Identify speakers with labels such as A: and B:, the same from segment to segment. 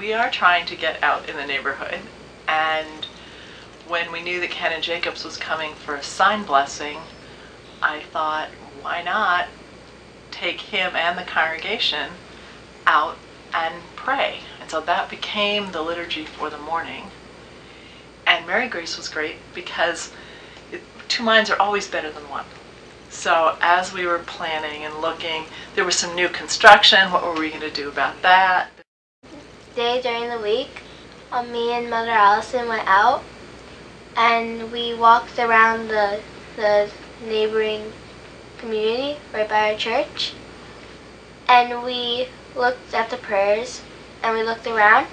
A: we are trying to get out in the neighborhood, and when we knew that Ken and Jacobs was coming for a sign blessing, I thought, why not take him and the congregation out and pray? And so that became the liturgy for the morning. And Mary Grace was great because two minds are always better than one. So as we were planning and looking, there was some new construction. What were we going to do about that?
B: Day during the week, me and Mother Allison went out and we walked around the neighboring community right by our church, and we looked at the prayers and we looked around,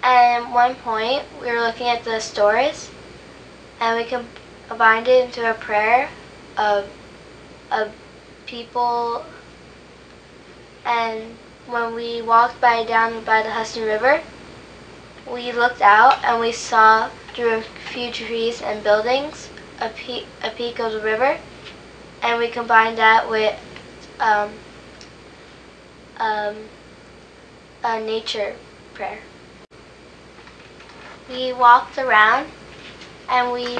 B: and at one point we were looking at the stores and we combined it into a prayer of people. And when we walked down by the Hudson River, we looked out and we saw through a few trees and buildings a peak of the river, and we combined that with a nature prayer. We walked around and we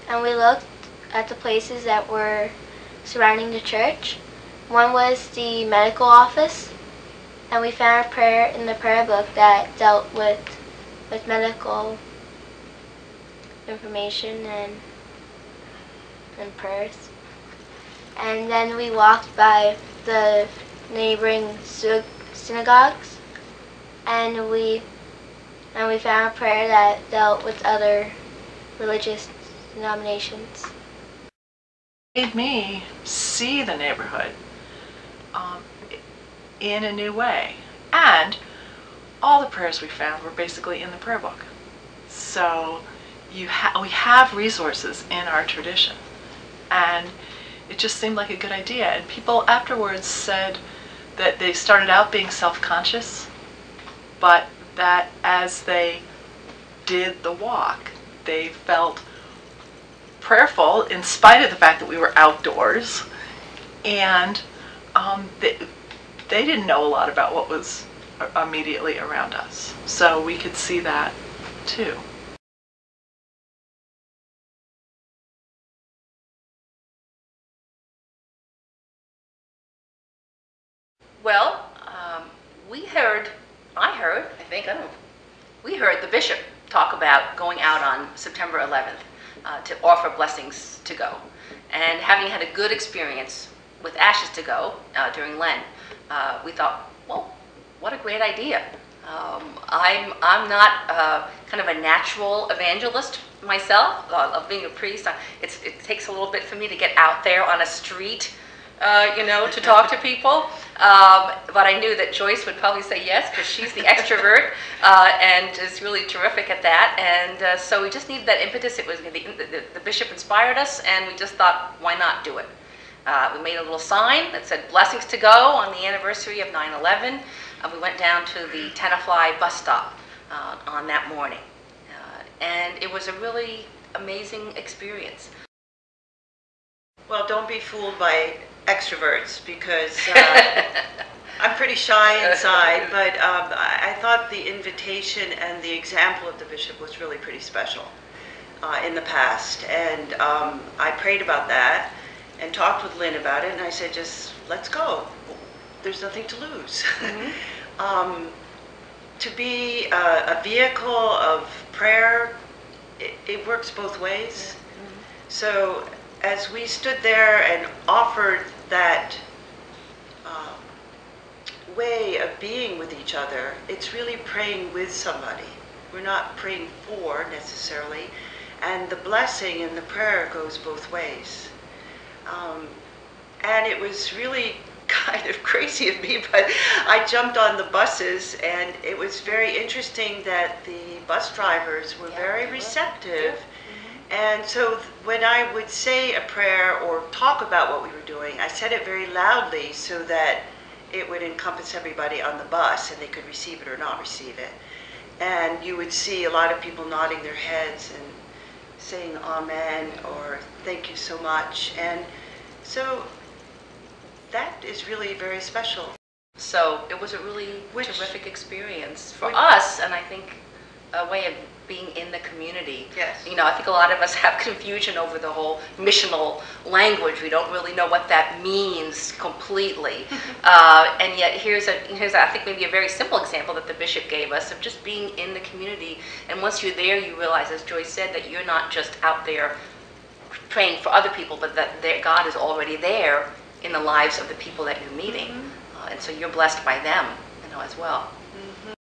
B: looked at the places that were surrounding the church. One was the medical office, and we found a prayer in the prayer book that dealt with medical information and prayers. And then we walked by the neighboring synagogues, and we found a prayer that dealt with other religious denominations.
A: It made me see the neighborhood in a new way. And all the prayers we found were basically in the prayer book. So we have resources in our tradition. And it just seemed like a good idea. And people afterwards said that they started out being self-conscious, but that as they did the walk, they felt prayerful in spite of the fact that we were outdoors, and they didn't know a lot about what was immediately around us. So we could see that too.
C: Well, we heard the bishop talk about going out on September 11th to offer blessings to go. And having had a good experience with Ashes to Go during Lent, we thought, well, what a great idea. I'm not kind of a natural evangelist myself, of being a priest. It takes a little bit for me to get out there on a street, to talk to people. But I knew that Joyce would probably say yes, because she's the extrovert and is really terrific at that. And so we just needed that impetus. It was the bishop inspired us, and we just thought, why not do it? We made a little sign that said "Blessings to Go" on the anniversary of 9/11. We went down to the Tenafly bus stop on that morning, and it was a really amazing experience.
D: Well, don't be fooled by extroverts, because I'm pretty shy inside, but I thought the invitation and the example of the bishop was really pretty special in the past. And I prayed about that and talked with Lynn about it, and I said, just let's go. There's nothing to lose. Mm-hmm. To be a vehicle of prayer, it works both ways. Mm-hmm. So as we stood there and offered that way of being with each other, it's really praying with somebody. We're not praying for necessarily, and the blessing and the prayer goes both ways. And it was really kind of crazy of me, but I jumped on the buses, and it was very interesting that the bus drivers were very receptive. And so when I would say a prayer or talk about what we were doing, I said it very loudly so that it would encompass everybody on the bus and they could receive it or not receive it. And you would see a lot of people nodding their heads and saying amen or thank you so much. And so that is really very special.
C: So it was a really
D: Which-
C: terrific experience for
D: which-
C: us, and I think a way of being in the community.
D: Yes.
C: You know, I think a lot of us have confusion over the whole missional language. We don't really know what that means completely. And yet here's I think maybe a very simple example that the bishop gave us of just being in the community. And once you're there, you realize, as Joyce said, that you're not just out there praying for other people, but that God is already there in the lives of the people that you're meeting. And so you're blessed by them, you know, as well.